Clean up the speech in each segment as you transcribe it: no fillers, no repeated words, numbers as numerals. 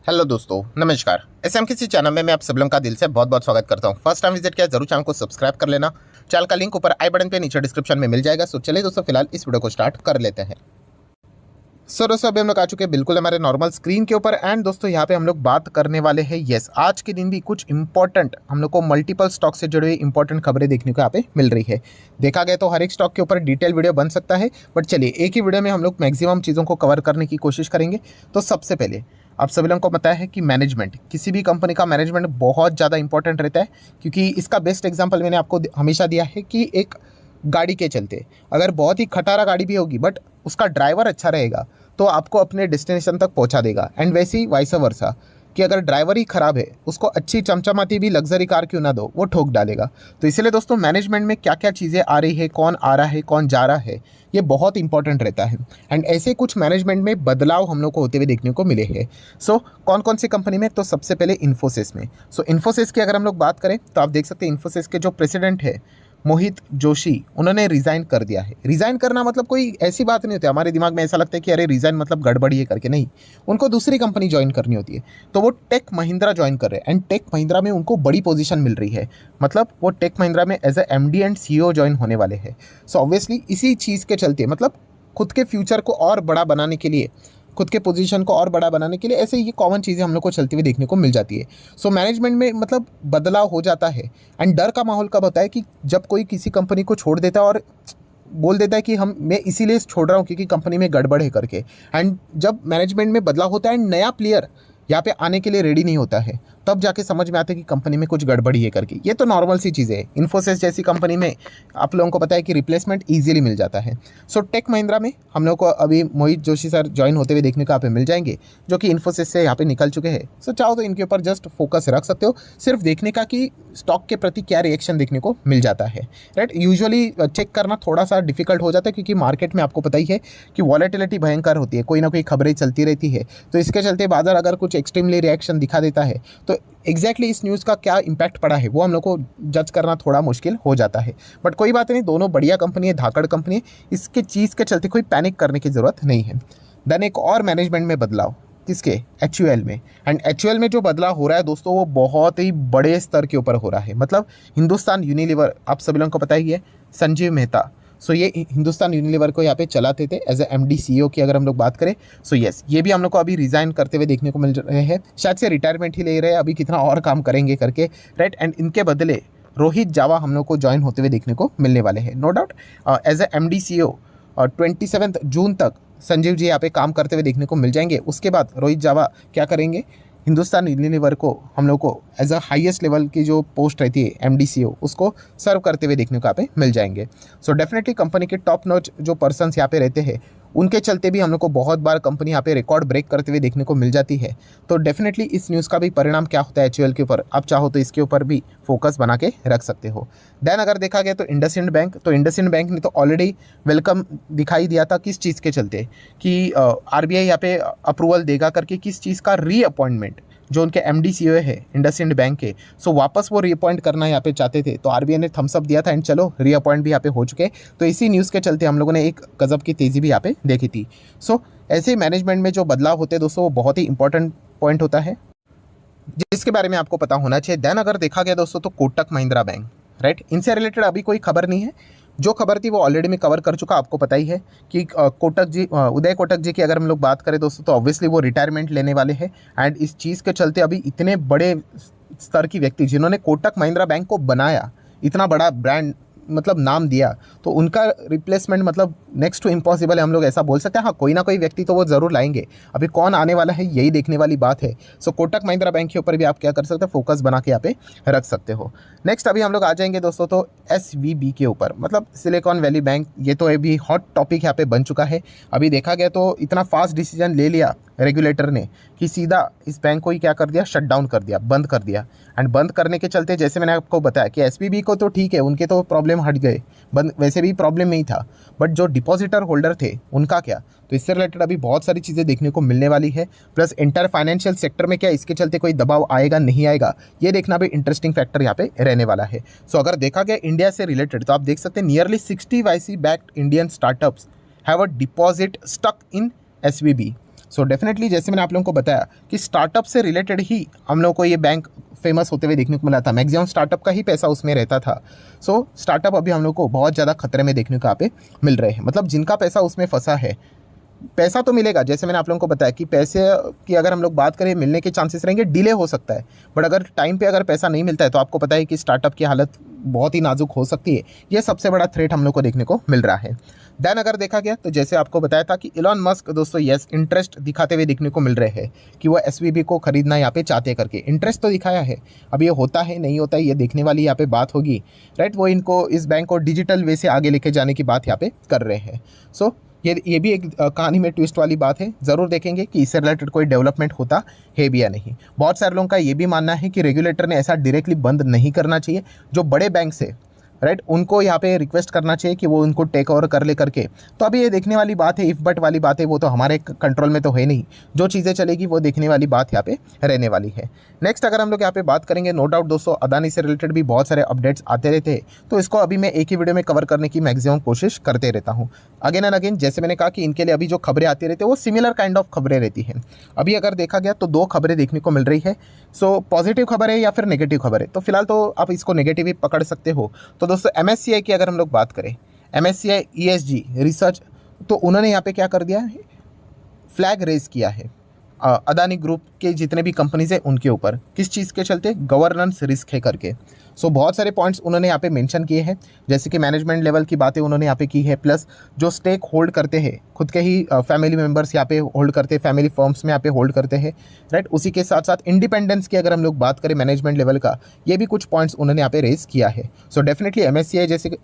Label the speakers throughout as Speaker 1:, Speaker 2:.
Speaker 1: Hello दोस्तों, नमस्कार। SMKC channel में मैं आप सब लोगों का दिल से बहुत बहुत स्वागत करता हूं। फर्स्ट टाइम विजिट किया जरूर चैनल को सब्सक्राइब कर लेना। चैनल का लिंक ऊपर आई बटन पे नीचे डिस्क्रिप्शन में मिल जाएगा। सो चलिए दोस्तों, फिलहाल इस वीडियो को स्टार्ट कर लेते हैं। सो दोस्तों, अभी हम लोग आ चुके हैं बिल्कुल हमारे नॉर्मल स्क्रीन के ऊपर। एंड दोस्तों, यहाँ पे हम लोग बात करने वाले हैं आज के दिन भी कुछ इंपॉर्टेंट हम लोग को मल्टीपल स्टॉक से जुड़ी हुई इंपॉर्टेंट खबरें देखने को यहाँ पे मिल रही है। देखा गया तो हर एक स्टॉक के ऊपर डिटेल वीडियो बन सकता है, बट चलिए एक ही वीडियो में हम लोग मैक्सिमम चीज़ों को कवर करने की कोशिश करेंगे। तो सबसे पहले आप सभी लोगों को पता है कि मैनेजमेंट, किसी भी कंपनी का मैनेजमेंट बहुत ज़्यादा इंपॉर्टेंट रहता है, क्योंकि इसका बेस्ट एग्जांपल मैंने आपको हमेशा दिया है कि एक गाड़ी के चलते अगर बहुत ही खटारा गाड़ी भी होगी बट उसका ड्राइवर अच्छा रहेगा तो आपको अपने डेस्टिनेशन तक पहुंचा देगा। एंड वैसे ही वाइस वर्सा कि अगर ड्राइवर ही खराब है, उसको अच्छी चमचमाती भी लग्जरी कार क्यों ना दो, वो ठोक डालेगा। तो इसलिए दोस्तों, मैनेजमेंट में क्या क्या चीज़ें आ रही है, कौन आ रहा है, कौन जा रहा है, ये बहुत इंपॉर्टेंट रहता है। एंड ऐसे कुछ मैनेजमेंट में बदलाव हम लोग को होते हुए देखने को मिले हैं। सो कौन कौन सी कंपनी में? तो सबसे पहले इन्फोसिस में। सो इन्फोसिस की अगर हम लोग बात करें तो आप देख सकते हैं इन्फोसिस के जो प्रेसिडेंट है मोहित जोशी, उन्होंने रिज़ाइन कर दिया है। रिज़ाइन करना मतलब कोई ऐसी बात नहीं होती। हमारे दिमाग में ऐसा लगता है कि अरे रिज़ाइन मतलब गड़बड़ी है करके, नहीं, उनको दूसरी कंपनी ज्वाइन करनी होती है। तो वो टेक महिंद्रा ज्वाइन कर रहे हैं। एंड टेक महिंद्रा में उनको बड़ी पोजीशन मिल रही है, मतलब वो टेक महिंद्रा में as a MD and CEO join होने वाले हैं। सो ऑब्वियसली इसी चीज़ के चलते, मतलब खुद के फ्यूचर को और बड़ा बनाने के लिए, खुद के पोजीशन को और बड़ा बनाने के लिए, ऐसे ये कॉमन चीज़ें हम लोग को चलती हुई देखने को मिल जाती है। सो मैनेजमेंट में मतलब बदलाव हो जाता है। एंड डर का माहौल कब होता है कि जब कोई किसी कंपनी को छोड़ देता है और बोल देता है कि मैं इसीलिए छोड़ रहा हूँ क्योंकि कंपनी में गड़बड़ है करके। एंड जब मैनेजमेंट में बदलाव होता है एंड नया प्लेयर यहाँ पे आने के लिए रेडी नहीं होता है, तब जाके समझ में आता है कि कंपनी में कुछ गड़बड़ी है करके। ये तो नॉर्मल सी चीज़ें है। इन्फोसिस जैसी कंपनी में आप लोगों को पता है कि रिप्लेसमेंट ईजिली मिल जाता है। सो टेक महिंद्रा में हम लोग को अभी मोहित जोशी सर ज्वाइन होते हुए देखने को यहाँ पे मिल जाएंगे, जो कि इन्फोसिस से यहाँ पे निकल चुके हैं। सो चाहो तो इनके ऊपर जस्ट फोकस रख सकते हो, सिर्फ देखने का कि स्टॉक के प्रति क्या रिएक्शन देखने को मिल जाता है। राइट, यूजुअली चेक करना थोड़ा सा डिफिकल्ट हो जाता है, क्योंकि मार्केट में आपको पता ही है कि वॉलेटिलिटी भयंकर होती है, कोई ना कोई खबरें चलती रहती है। तो इसके चलते बाजार अगर कुछ एक्सट्रीमली रिएक्शन दिखा देता है तो एग्जैक्टली इस न्यूज़ का क्या इंपैक्ट पड़ा है वो हम लोग को जज करना थोड़ा मुश्किल हो जाता है। बट कोई बात नहीं, दोनों बढ़िया कंपनी है, धाकड़ कंपनी है, इसके चीज़ के चलते कोई पैनिक करने की ज़रूरत नहीं है। देन एक और मैनेजमेंट में बदलाव, किसके? एचयूएल में। एंड एचयूएल में जो बदलाव हो रहा है दोस्तों, वो बहुत ही बड़े स्तर के ऊपर हो रहा है। मतलब हिंदुस्तान यूनिलीवर, आप सभी लोगों को पता ही है, संजीव मेहता। सो ये हिंदुस्तान यूनिलीवर को यहाँ पे चलाते थे एज ए एमडी सीईओ की अगर हम लोग बात करें। सो यस, ये भी हम लोग को अभी रिज़ाइन करते हुए देखने को मिल रहे हैं। शायद से रिटायरमेंट ही ले रहे हैं, अभी कितना और काम करेंगे करके। राइट, एंड इनके बदले रोहित जावा हम लोग को ज्वाइन होते हुए देखने को मिलने वाले हैं। No doubt as a MD CEO 27 जून तक संजीव जी यहाँ पे काम करते हुए देखने को मिल जाएंगे। उसके बाद रोहित जावा क्या करेंगे? हिंदुस्तान यूनिलीवर को हम लोग को एज अ हाईएस्ट लेवल की जो पोस्ट रहती है एमडीसीओ, उसको सर्व करते हुए देखने को यहाँ पे मिल जाएंगे। सो डेफिनेटली कंपनी के टॉप नॉच जो पर्सन्स यहाँ पे रहते हैं, उनके चलते भी हम लोग को बहुत बार कंपनी यहाँ पे रिकॉर्ड ब्रेक करते हुए देखने को मिल जाती है। तो डेफिनेटली इस न्यूज़ का भी परिणाम क्या होता है एचयूएल के ऊपर, आप चाहो तो इसके ऊपर भी फोकस बना के रख सकते हो। देन अगर देखा गया तो इंडसइंड बैंक, तो इंडसइंड बैंक ने तो ऑलरेडी वेलकम दिखाई दिया था, किस चीज़ के चलते कि आरबीआई यहाँ पे अप्रूवल देगा करके, किस चीज़ का? रीअपॉइंटमेंट। जो उनके एमडी सीईओ है इंडसइंड बैंक के, सो वापस वो रीअपॉइंट करना यहाँ पे चाहते थे, तो आरबीआई ने थम्स अप दिया था एंड चलो रीअपॉइंट भी यहाँ पे हो चुके। तो इसी न्यूज़ के चलते हम लोगों ने एक गजब की तेज़ी भी यहाँ पे देखी थी। सो ऐसे मैनेजमेंट में जो बदलाव होते हैं दोस्तों, वो बहुत ही इंपॉर्टेंट पॉइंट होता है जिसके बारे में आपको पता होना चाहिए। देन अगर देखा गया दोस्तों तो कोटक महिंद्रा बैंक, राइट, इनसे रिलेटेड अभी कोई खबर नहीं है। जो खबर थी वो ऑलरेडी मैं कवर कर चुका, आपको पता ही है कि कोटक जी, उदय कोटक जी की अगर हम लोग बात करें दोस्तों, तो ऑब्वियसली वो रिटायरमेंट लेने वाले हैं। एंड इस चीज़ के चलते अभी इतने बड़े स्तर की व्यक्ति जिन्होंने कोटक महिंद्रा बैंक को बनाया, इतना बड़ा ब्रांड मतलब नाम दिया, तो उनका रिप्लेसमेंट मतलब नेक्स्ट टू इम्पॉसिबल है, हम लोग ऐसा बोल सकते हैं। हाँ, कोई ना कोई व्यक्ति तो वो ज़रूर लाएंगे, अभी कौन आने वाला है यही देखने वाली बात है। सो कोटक महिंद्रा बैंक के ऊपर भी आप क्या कर सकते हैं? फोकस बना के यहाँ पे रख सकते हो। नेक्स्ट अभी हम लोग आ जाएंगे दोस्तों तो एसवीबी के ऊपर, मतलब सिलिकॉन वैली बैंक। ये तो अभी हॉट टॉपिक यहाँ पे बन चुका है। अभी देखा गया तो इतना फास्ट डिसीजन ले लिया रेगुलेटर ने कि सीधा इस बैंक को ही क्या कर दिया? शट डाउन कर दिया, बंद कर दिया। एंड बंद करने के चलते जैसे मैंने आपको बताया कि एसवीबी को तो ठीक है, उनके तो प्रॉब्लम हट गए, बंद वैसे भी प्रॉब्लम नहीं था, बट जो डिपॉजिटर होल्डर थे उनका क्या? तो इससे रिलेटेड अभी बहुत सारी चीज़ें देखने को मिलने वाली है। प्लस इंटर फाइनेंशियल सेक्टर में क्या इसके चलते कोई दबाव आएगा नहीं आएगा, ये देखना भी इंटरेस्टिंग फैक्टर यहाँ पे रहने वाला है। सो अगर देखा गया इंडिया से रिलेटेड, तो आप देख सकते हैं nearly 60 YC backed Indian startups have a deposit stuck in SVB. So definitely जैसे मैंने आप लोगों को बताया कि स्टार्टअप से रिलेटेड ही हम लोगों को ये बैंक फेमस होते हुए देखने को मिला था, मैक्सिमम स्टार्टअप का ही पैसा उसमें रहता था। सो स्टार्टअप अभी हम लोग को बहुत ज़्यादा खतरे में देखने को यहाँ पे मिल रहे हैं, मतलब जिनका पैसा उसमें फंसा है, पैसा तो मिलेगा, जैसे मैंने आप लोगों को बताया कि पैसे की अगर हम लोग बात करें मिलने के चांसेस रहेंगे, डिले हो सकता है, बट अगर टाइम पे अगर पैसा नहीं मिलता है तो आपको पता है कि स्टार्टअप की हालत बहुत ही नाजुक हो सकती है। ये सबसे बड़ा थ्रेट हम लोग को देखने को मिल रहा है। देन अगर देखा गया तो जैसे आपको बताया था कि इलॉन मस्क दोस्तों यस इंटरेस्ट दिखाते हुए देखने को मिल रहे हैं कि वो एसवीबी को खरीदना यहाँ पे चाहते करके, इंटरेस्ट तो दिखाया है। अब ये होता है नहीं होता है ये देखने वाली यहाँ पे बात होगी, राइट। वो इनको इस बैंक को डिजिटल वे से आगे लेके जाने की बात यहाँ पे कर रहे हैं। सो ये भी एक कहानी में ट्विस्ट वाली बात है, ज़रूर देखेंगे कि इससे रिलेटेड कोई डेवलपमेंट होता है भी या नहीं। बहुत सारे लोगों का ये भी मानना है कि रेगुलेटर ने ऐसा डायरेक्टली बंद नहीं करना चाहिए, जो बड़े बैंक से राइट उनको यहाँ पे रिक्वेस्ट करना चाहिए कि वो उनको टेक ओवर कर ले करके। तो अभी ये देखने वाली बात है, इफ बट वाली बात है, वो तो हमारे कंट्रोल में तो है नहीं, जो चीज़ें चलेगी वो देखने वाली बात यहाँ पे रहने वाली है। नेक्स्ट अगर हम लोग यहाँ पे बात करेंगे, नो डाउट दोस्तों अदानी से रिलेटेड भी बहुत सारे अपडेट्स आते रहते हैं, तो इसको अभी मैं एक ही वीडियो में कवर करने की मैक्सिमम कोशिश करते रहता हूँ। अगेन एंड अगेन जैसे मैंने कहा कि इनके लिए अभी जो खबरें आती रहती है वो सिमिलर काइंड ऑफ खबरें रहती हैं। अभी अगर देखा गया तो 2 खबरें देखने को मिल रही है। सो पॉजिटिव खबर है या फिर नेगेटिव खबर है, तो फिलहाल तो आप इसको नेगेटिव ही पकड़ सकते हो। तो दोस्तों MSCI की अगर हम लोग बात करें, MSCI ESG रिसर्च, तो उन्होंने यहाँ पे क्या कर दिया है, फ्लैग रेज किया है अदानी ग्रुप के जितने भी कंपनीज है उनके ऊपर, किस चीज़ के चलते, गवर्नेंस रिस्क है करके। सो बहुत सारे पॉइंट्स उन्होंने यहाँ पे मेंशन किए हैं, जैसे कि मैनेजमेंट लेवल की बातें उन्होंने यहाँ पे की है, प्लस जो स्टेक होल्ड करते हैं खुद के ही फैमिली मेंबर्स यहाँ पे होल्ड करते हैं, फैमिली फर्म्स में यहाँ पे होल्ड करते हैं, राइट। उसी के साथ साथ इंडिपेंडेंस की अगर हम लोग बात करें मैनेजमेंट लेवल का, ये भी कुछ पॉइंट्स उन्होंने यहाँ पे रेज किया है। सो डेफिनेटली MSCI जैसे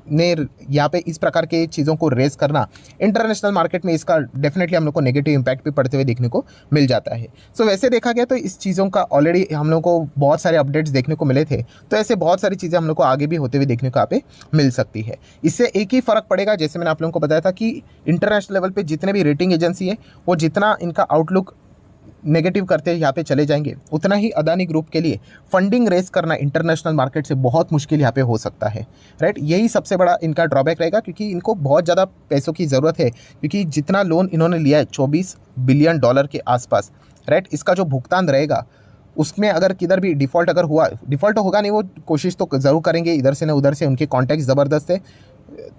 Speaker 1: ने यहाँ पे इस प्रकार के चीज़ों को रेस करना, इंटरनेशनल मार्केट में इसका डेफिनेटली हम लोग को नेगेटिव इम्पैक्ट भी पड़ते हुए देखने को मिल जाता है। सो वैसे देखा गया तो इस चीज़ों का ऑलरेडी हम लोग को बहुत सारे अपडेट्स देखने को मिले थे, तो ऐसे बहुत सारी चीज़ें हम लोग को आगे भी होते हुए देखने को यहाँ पे मिल सकती है। इससे एक ही फ़र्क पड़ेगा, जैसे मैंने आप लोगों को बताया था कि इंटरनेशनल लेवल पर जितने भी रेटिंग एजेंसी है वो जितना इनका आउटलुक नेगेटिव करते यहाँ पे चले जाएंगे, उतना ही अदानी ग्रुप के लिए फंडिंग रेस करना इंटरनेशनल मार्केट से बहुत मुश्किल यहाँ पे हो सकता है, राइट। यही सबसे बड़ा इनका ड्रॉबैक रहेगा, क्योंकि इनको बहुत ज़्यादा पैसों की ज़रूरत है, क्योंकि जितना लोन इन्होंने लिया है $24 बिलियन के आसपास, राइट। इसका जो भुगतान रहेगा उसमें अगर किधर भी डिफ़ॉल्ट अगर हुआ, डिफ़ॉल्ट तो होगा नहीं, वो कोशिश तो ज़रूर करेंगे इधर से ना उधर से, उनके कॉन्टैक्ट ज़बरदस्त है।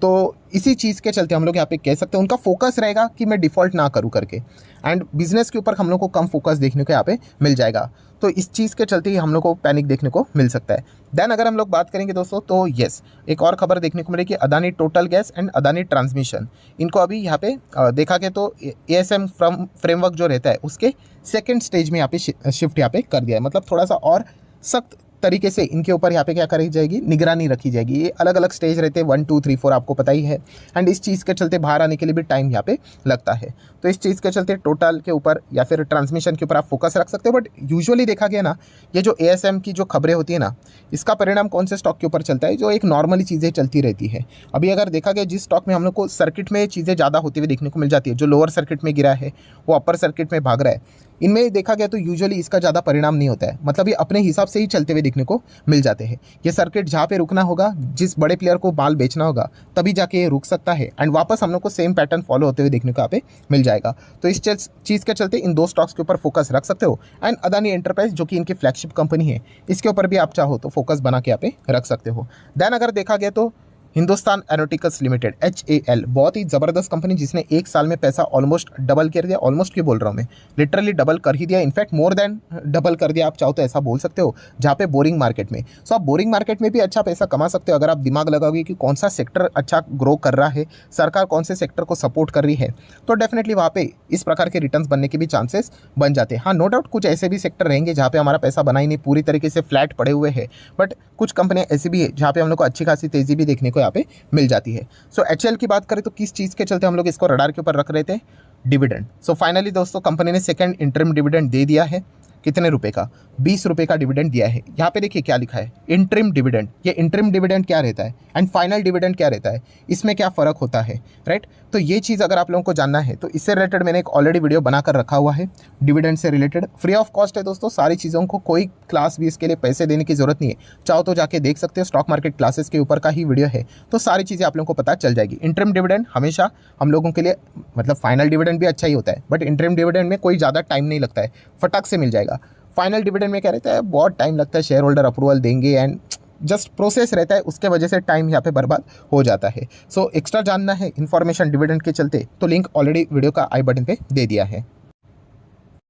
Speaker 1: तो इसी चीज़ के चलते हम लोग यहाँ पे कह सकते हैं उनका फोकस रहेगा कि मैं डिफ़ॉल्ट ना करूँ करके, एंड बिजनेस के ऊपर हम लोग को कम फोकस देखने को यहाँ पे मिल जाएगा। तो इस चीज़ के चलते ही हम लोग को पैनिक देखने को मिल सकता है। देन अगर हम लोग बात करेंगे दोस्तों तो यस एक और खबर देखने को मिलेगी, Adani total gas and Adani transmission, इनको अभी यहाँ पे देखा गया तो ASM फ्रेमवर्क जो रहता है उसके सेकेंड स्टेज में यहाँ पे शिफ्ट यहाँ पे कर दिया है, मतलब थोड़ा सा और सख्त तरीके से इनके ऊपर यहाँ पे क्या करी जाएगी, निगरानी रखी जाएगी। ये अलग अलग स्टेज रहते हैं, 1 2 3 4 आपको पता ही है, एंड इस चीज़ के चलते बाहर आने के लिए भी टाइम यहाँ पे लगता है। तो इस चीज़ के चलते टोटल के ऊपर या फिर ट्रांसमिशन के ऊपर आप फोकस रख सकते हो। बट यूजुअली देखा गया ना, ये जो ASM की जो खबरें होती है ना, इसका परिणाम कौन से स्टॉक के ऊपर चलता है, जो एक नॉर्मली चीज़ें चलती रहती है। अभी अगर देखा गया जिस स्टॉक में हम लोग को सर्किट में चीज़ें ज़्यादा होती हुई देखने को मिल जाती है, जो लोअर सर्किट में गिरा है वो अपर सर्किट में भाग रहा है, इनमें देखा गया तो यूजुअली इसका ज़्यादा परिणाम नहीं होता है, मतलब ये अपने हिसाब से ही चलते हुए देखने को मिल जाते हैं। ये सर्किट जहाँ पे रुकना होगा, जिस बड़े प्लेयर को माल बेचना होगा तभी जाके ये रुक सकता है, एंड वापस हम लोग को सेम पैटर्न फॉलो होते हुए देखने को यहाँ पे मिल जाएगा। तो इस चीज़ के चलते इन 2 स्टॉक्स के ऊपर फोकस रख सकते हो, एंड अदानी एंटरप्राइज जो कि इनकी फ्लैगशिप कंपनी है, इसके ऊपर भी आप चाहो तो फोकस बना के यहाँ पे रख सकते हो। देन अगर देखा गया तो हिंदुस्तान एरोनॉटिक्स लिमिटेड HAL बहुत ही ज़बरदस्त कंपनी, जिसने 1 साल में पैसा ऑलमोस्ट डबल कर दिया, ऑलमोस्ट क्यों बोल रहा हूँ मैं, लिटरली डबल कर ही दिया, इनफैक्ट मोर देन डबल कर दिया, आप चाहो तो ऐसा बोल सकते हो, जहाँ पे बोरिंग मार्केट में। सो आप बोरिंग मार्केट में भी अच्छा पैसा कमा सकते हो अगर आप दिमाग लगाओगे कि कौन सा सेक्टर अच्छा ग्रो कर रहा है, सरकार कौन से सेक्टर को सपोर्ट कर रही है, तो डेफिनेटली वहाँ पे इस प्रकार के रिटर्न्स बनने के भी चांसेस बन जाते हैं। हाँ नो डाउट कुछ ऐसे भी सेक्टर रहेंगे जहाँ पे हमारा पैसा बना ही नहीं, पूरी तरीके से फ्लैट पड़े हुए हैं, बट कुछ कंपनियाँ ऐसी भी है जहाँ पे हम लोग को अच्छी खासी तेज़ी भी देखने को यहाँ पे मिल जाती है। सो HAL की बात करें तो किस चीज़ के चलते हम लोग इसको रडार के ऊपर रख रहे थे, डिविडेंड। सो फाइनली दोस्तों कंपनी ने सेकंड इंटरिम डिविडेंड दे दिया है, कितने रुपए का? 20 रुपए का डिविडेंड दिया है। यहाँ पे देखिए क्या लिखा है, इंटरिम डिविडेंड। ये इंटरिम डिविडेंड क्या रहता है एंड फाइनल डिविडेंड क्या रहता है, इसमें क्या फ़र्क होता है, राइट? तो ये चीज़ अगर आप लोगों को जानना है तो इससे रिलेटेड मैंने एक ऑलरेडी वीडियो बनाकर रखा हुआ है, डिविडेंड से रिलेटेड, फ्री ऑफ कॉस्ट है दोस्तों। सारी चीज़ों को कोई क्लास भी इसके लिए पैसे देने की ज़रूरत नहीं है, चाहो तो जाके देख सकते हो, स्टॉक मार्केट क्लासेस के ऊपर का ही वीडियो है, तो सारी चीज़ें आप लोगों को पता चल जाएगी। इंटरिम डिविडेंड हमेशा हम लोगों के लिए, मतलब फाइनल डिविडेंड भी अच्छा ही होता है, बट इंटरिम डिविडेंड में कोई ज़्यादा टाइम नहीं लगता है, फटाक से मिल जाएगा। फाइनल डिविडेंड में क्या रहता है, बहुत टाइम लगता है, शेयर होल्डर अप्रूवल देंगे एंड जस्ट प्रोसेस रहता है, उसके वजह से टाइम यहाँ पे बर्बाद हो जाता है। सो एक्स्ट्रा जानना है इन्फॉर्मेशन डिविडेंड के चलते, तो लिंक ऑलरेडी वीडियो का आई बटन पे दे दिया है।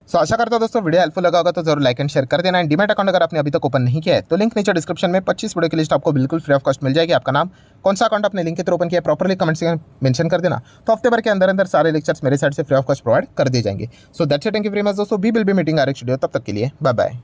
Speaker 1: सो आशा करता हूं दोस्तों वीडियो हेल्पफुल लगा होगा तो जरूर लाइक एंड शेयर कर देना। एंड डीमैट अकाउंट अगर आपने अभी तक ओपन नहीं किया है तो लिंक नीचे डिस्क्रिप्शन में 25 वीडियो की लिस्ट आपको बिल्कुल फ्री ऑफ कॉस्ट मिल जाएगी। आपका नाम, कौन सा अकाउंट आपने लिंक के थ्रू ओपन किया, प्रॉपर्ली कमेंट सेक्शन मेंशन कर देना, तो हफ्ते भर के अंदर अंदर सारे लेक्चर्स मेरे साइड से फ्री ऑफ कॉस्ट प्रोवाइड कर दिए जाएंगे। So that's it, thank you very much दोस्तों, we will be meeting our next video, तब तक के लिए बाय बाय।